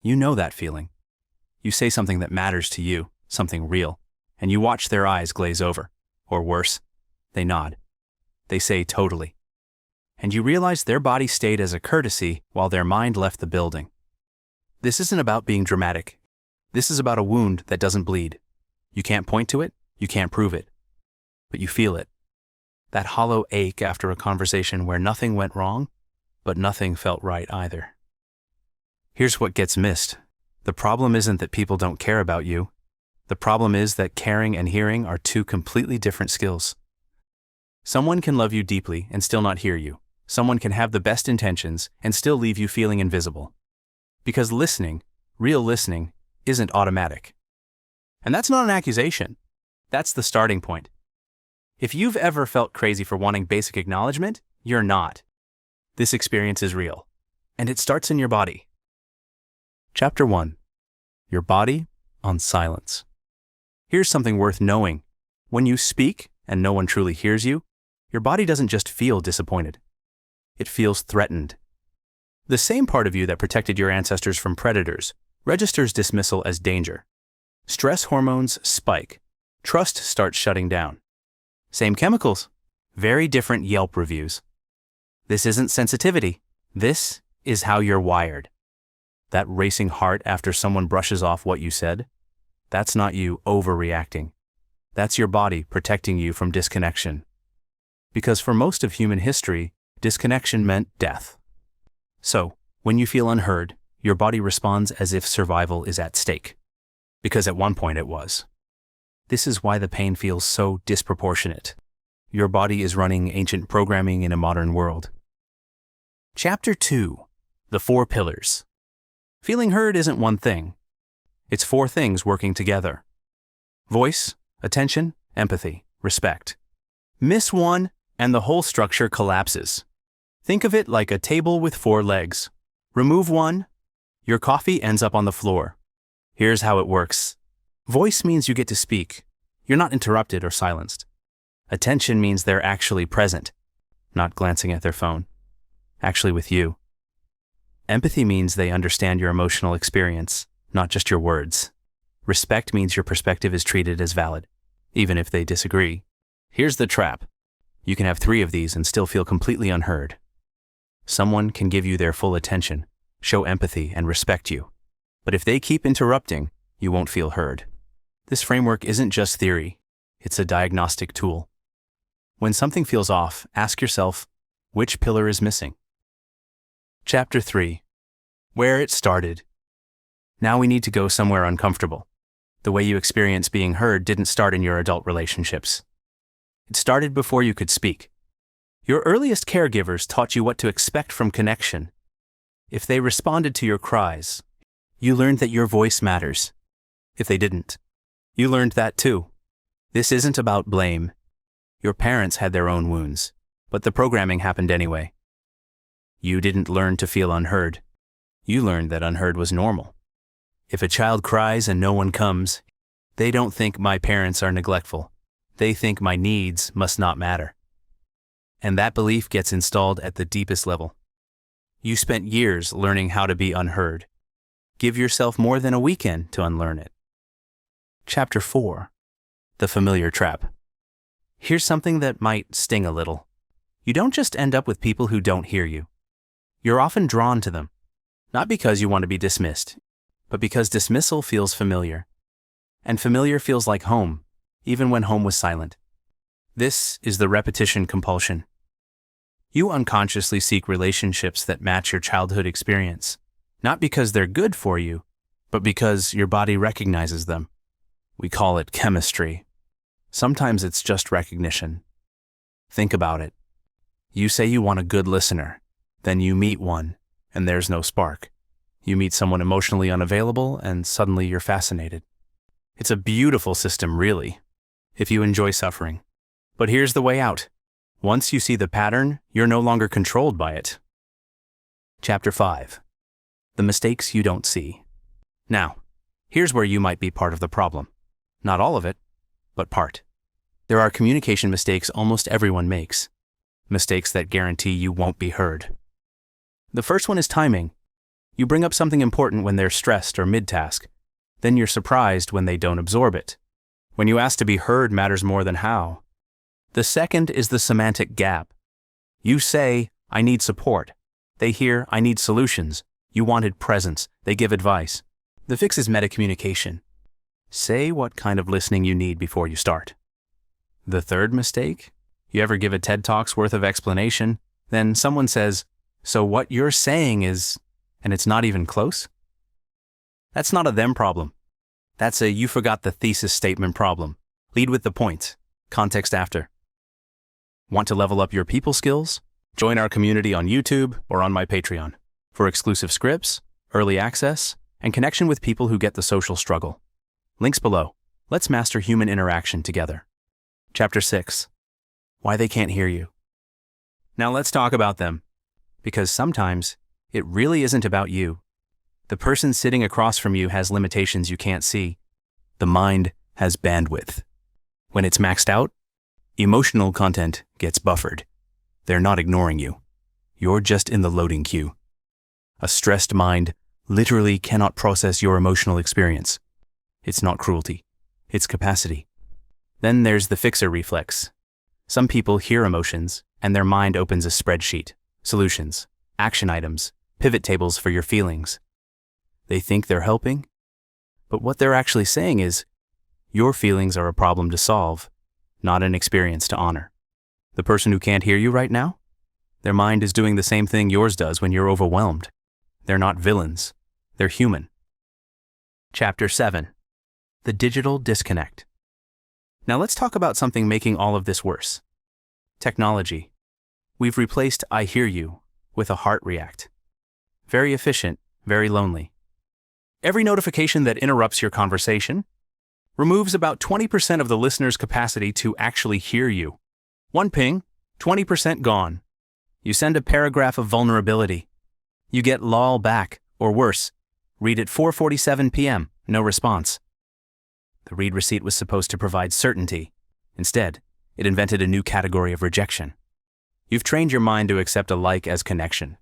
You know that feeling. You say something that matters to you, something real, and you watch their eyes glaze over. Or worse, they nod. They say totally. And you realize their body stayed as a courtesy while their mind left the building. This isn't about being dramatic. This is about a wound that doesn't bleed. You can't point to it, you can't prove it. But you feel it. That hollow ache after a conversation where nothing went wrong, but nothing felt right either. Here's what gets missed. The problem isn't that people don't care about you. The problem is that caring and hearing are two completely different skills. Someone can love you deeply and still not hear you. Someone can have the best intentions and still leave you feeling invisible. Because listening, real listening, isn't automatic. And that's not an accusation. That's the starting point. If you've ever felt crazy for wanting basic acknowledgement, you're not. This experience is real. And it starts in your body. Chapter 1. Your body on silence. Here's something worth knowing. When you speak and no one truly hears you, your body doesn't just feel disappointed. It feels threatened. The same part of you that protected your ancestors from predators registers dismissal as danger. Stress hormones spike. Trust starts shutting down. Same chemicals, very different Yelp reviews. This isn't sensitivity. This is how you're wired. That racing heart after someone brushes off what you said, that's not you overreacting. That's your body protecting you from disconnection. Because for most of human history, disconnection meant death. So, when you feel unheard, your body responds as if survival is at stake. Because at one point it was. This is why the pain feels so disproportionate. Your body is running ancient programming in a modern world. Chapter 2. The 4 Pillars. Feeling heard isn't one thing. It's 4 things working together. Voice, attention, empathy, respect. Miss one, and the whole structure collapses. Think of it like a table with 4 legs. Remove one, your coffee ends up on the floor. Here's how it works. Voice means you get to speak. You're not interrupted or silenced. Attention means they're actually present, not glancing at their phone. Actually with you. Empathy means they understand your emotional experience, not just your words. Respect means your perspective is treated as valid, even if they disagree. Here's the trap. You can have 3 of these and still feel completely unheard. Someone can give you their full attention, show empathy, and respect you. But if they keep interrupting, you won't feel heard. This framework isn't just theory, it's a diagnostic tool. When something feels off, ask yourself, which pillar is missing? Chapter 3. Where it started. Now we need to go somewhere uncomfortable. The way you experience being heard didn't start in your adult relationships. It started before you could speak. Your earliest caregivers taught you what to expect from connection. If they responded to your cries, you learned that your voice matters. If they didn't, you learned that too. This isn't about blame. Your parents had their own wounds, but the programming happened anyway. You didn't learn to feel unheard. You learned that unheard was normal. If a child cries and no one comes, they don't think my parents are neglectful. They think my needs must not matter. And that belief gets installed at the deepest level. You spent years learning how to be unheard. Give yourself more than a weekend to unlearn it. Chapter 4. The Familiar Trap. Here's something that might sting a little. You don't just end up with people who don't hear you. You're often drawn to them, not because you want to be dismissed, but because dismissal feels familiar. And familiar feels like home, even when home was silent. This is the repetition compulsion. You unconsciously seek relationships that match your childhood experience, not because they're good for you, but because your body recognizes them. We call it chemistry. Sometimes it's just recognition. Think about it. You say you want a good listener. Then you meet one, and there's no spark. You meet someone emotionally unavailable, and suddenly you're fascinated. It's a beautiful system, really, if you enjoy suffering. But here's the way out. Once you see the pattern, you're no longer controlled by it. Chapter 5. The mistakes you don't see. Now, here's where you might be part of the problem. Not all of it, but part. There are communication mistakes almost everyone makes. Mistakes that guarantee you won't be heard. The first one is timing. You bring up something important when they're stressed or mid-task. Then you're surprised when they don't absorb it. When you ask to be heard matters more than how. The second is the semantic gap. You say, I need support. They hear, I need solutions. You wanted presence. They give advice. The fix is metacommunication. Say what kind of listening you need before you start. The third mistake? You ever give a TED Talk's worth of explanation, then someone says, so what you're saying is, and it's not even close? That's not a them problem. That's a you forgot the thesis statement problem. Lead with the point. Context after. Want to level up your people skills? Join our community on YouTube or on my Patreon for exclusive scripts, early access, and connection with people who get the social struggle. Links below. Let's master human interaction together. Chapter 6. Why they can't hear you. Now let's talk about them. Because sometimes, it really isn't about you. The person sitting across from you has limitations you can't see. The mind has bandwidth. When it's maxed out, emotional content gets buffered. They're not ignoring you. You're just in the loading queue. A stressed mind literally cannot process your emotional experience. It's not cruelty. It's capacity. Then there's the fixer reflex. Some people hear emotions, and their mind opens a spreadsheet, solutions, action items, pivot tables for your feelings. They think they're helping, but what they're actually saying is, your feelings are a problem to solve, not an experience to honor. The person who can't hear you right now? Their mind is doing the same thing yours does when you're overwhelmed. They're not villains. They're human. Chapter 7. The digital disconnect. Now let's talk about something making all of this worse. Technology. We've replaced I hear you with a heart react. Very efficient, very lonely. Every notification that interrupts your conversation removes about 20% of the listener's capacity to actually hear you. One ping, 20% gone. You send a paragraph of vulnerability. You get lol back, or worse, read at 4:47 p.m., no response. The read receipt was supposed to provide certainty. Instead, it invented a new category of rejection. You've trained your mind to accept a like as connection.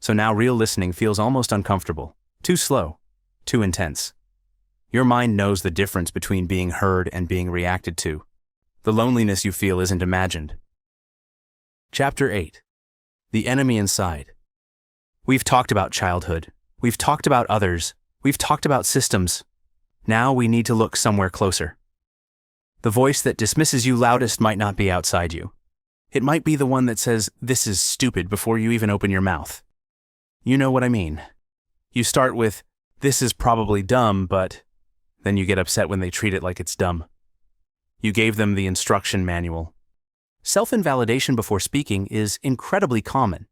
So now real listening feels almost uncomfortable, too slow, too intense. Your mind knows the difference between being heard and being reacted to. The loneliness you feel isn't imagined. Chapter 8. The enemy inside. We've talked about childhood. We've talked about others. We've talked about systems. Now we need to look somewhere closer. The voice that dismisses you loudest might not be outside you. It might be the one that says, "This is stupid," before you even open your mouth. You know what I mean. You start with, "This is probably dumb," but then you get upset when they treat it like it's dumb. You gave them the instruction manual. Self-invalidation before speaking is incredibly common.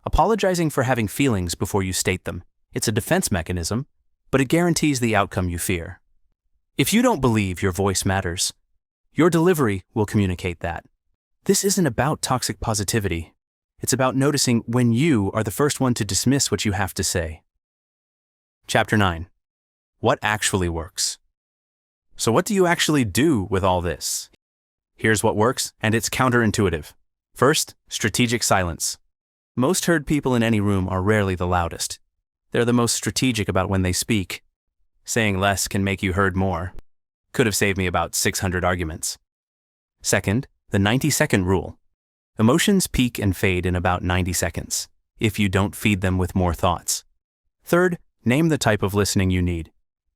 Apologizing for having feelings before you state them. It's a defense mechanism, but it guarantees the outcome you fear. If you don't believe your voice matters, your delivery will communicate that. This isn't about toxic positivity. It's about noticing when you are the first one to dismiss what you have to say. Chapter 9. What actually works? So what do you actually do with all this? Here's what works, and it's counterintuitive. First, strategic silence. Most heard people in any room are rarely the loudest. They're the most strategic about when they speak. Saying less can make you heard more. Could have saved me about 600 arguments. Second, the 90-second rule. Emotions peak and fade in about 90 seconds, if you don't feed them with more thoughts. Third, name the type of listening you need.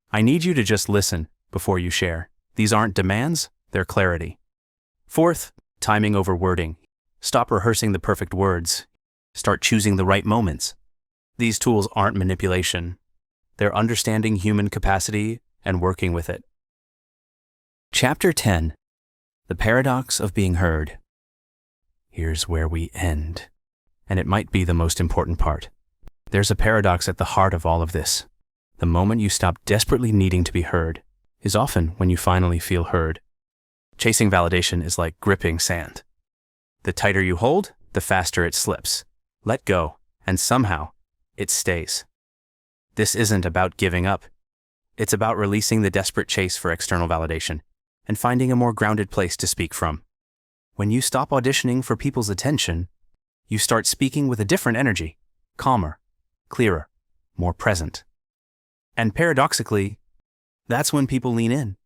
I need you to just listen before you share. These aren't demands, they're clarity. Fourth, timing over wording. Stop rehearsing the perfect words. Start choosing the right moments. These tools aren't manipulation. They're understanding human capacity and working with it. Chapter 10. The paradox of being heard. Here's where we end. And it might be the most important part. There's a paradox at the heart of all of this. The moment you stop desperately needing to be heard is often when you finally feel heard. Chasing validation is like gripping sand. The tighter you hold, the faster it slips. Let go, and somehow, it stays. This isn't about giving up. It's about releasing the desperate chase for external validation and finding a more grounded place to speak from. When you stop auditioning for people's attention, you start speaking with a different energy, calmer, clearer, more present. And paradoxically, that's when people lean in.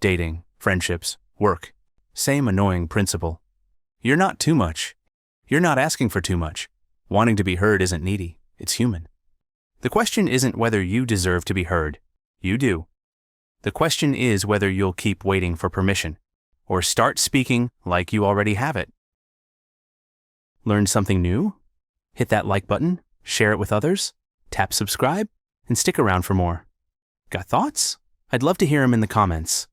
Dating, friendships, work. Same annoying principle. You're not too much. You're not asking for too much. Wanting to be heard isn't needy, it's human. The question isn't whether you deserve to be heard. You do. The question is whether you'll keep waiting for permission, or start speaking like you already have it. Learn something new? Hit that like button, share it with others, tap subscribe, and stick around for more. Got thoughts? I'd love to hear them in the comments.